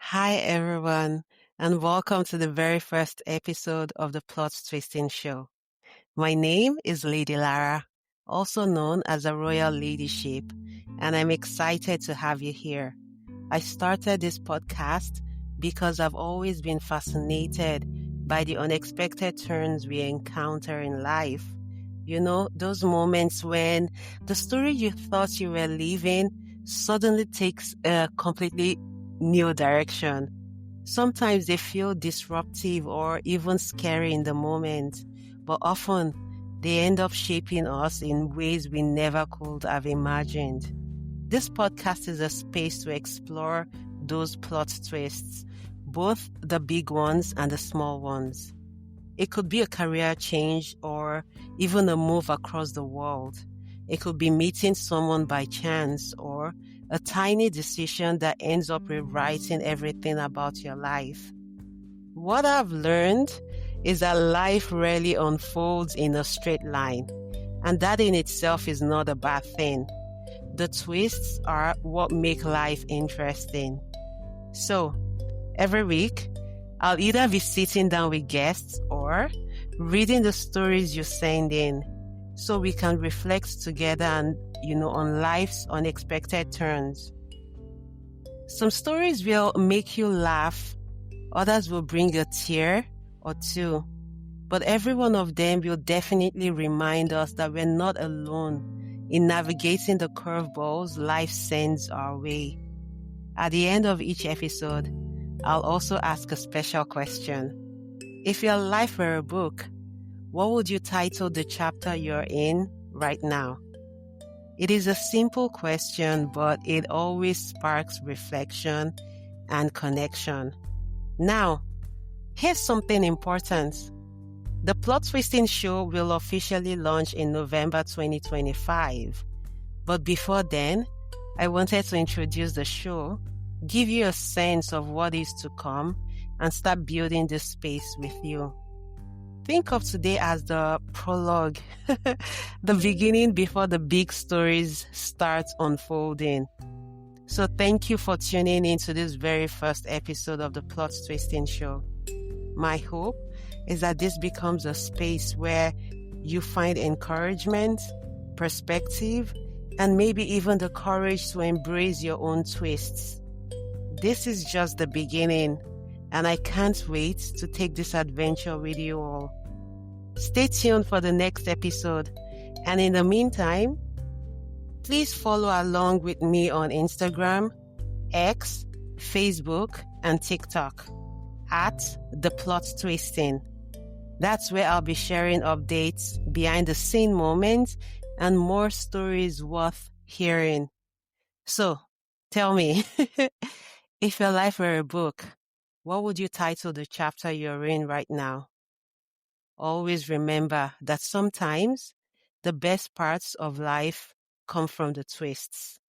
Hi, everyone, and welcome to the very first episode of the Plot Twisting Show. My name is Lady Lara, also known as Her Royal Ladyship, and I'm excited to have you here. I started this podcast because I've always been fascinated by the unexpected turns we encounter in life. You know, those moments when the story you thought you were living suddenly takes a completely new direction. Sometimes they feel disruptive or even scary in the moment, but often they end up shaping us in ways we never could have imagined. This podcast is a space to explore those plot twists, both the big ones and the small ones. It could be a career change or even a move across the world. It could be meeting someone by chance or a tiny decision that ends up rewriting everything about your life. What I've learned is that life rarely unfolds in a straight line, and that in itself is not a bad thing. The twists are what make life interesting. So, every week, I'll either be sitting down with guests or reading the stories you send in so we can reflect together and, on life's unexpected turns. Some stories will make you laugh, others will bring a tear or two, but every one of them will definitely remind us that we're not alone in navigating the curveballs life sends our way. At the end of each episode, I'll also ask a special question. If your life were a book, what would you title the chapter you're in right now? It is a simple question, but it always sparks reflection and connection. Now, here's something important. The Plot Twisting Show will officially launch in November 2025. But before then, I wanted to introduce the show, give you a sense of what is to come, and start building this space with you. Think of today as the prologue, the beginning before the big stories start unfolding. So thank you for tuning into this very first episode of the Plot Twisting Show. My hope is that this becomes a space where you find encouragement, perspective, and maybe even the courage to embrace your own twists. This is just the beginning, and I can't wait to take this adventure with you all. Stay tuned for the next episode, and in the meantime, please follow along with me on Instagram, X, Facebook, and TikTok at The Plot Twisting. That's where I'll be sharing updates, behind the scene moments, and more stories worth hearing. So, tell me, if your life were a book, what would you title the chapter you're in right now? Always remember that sometimes the best parts of life come from the twists.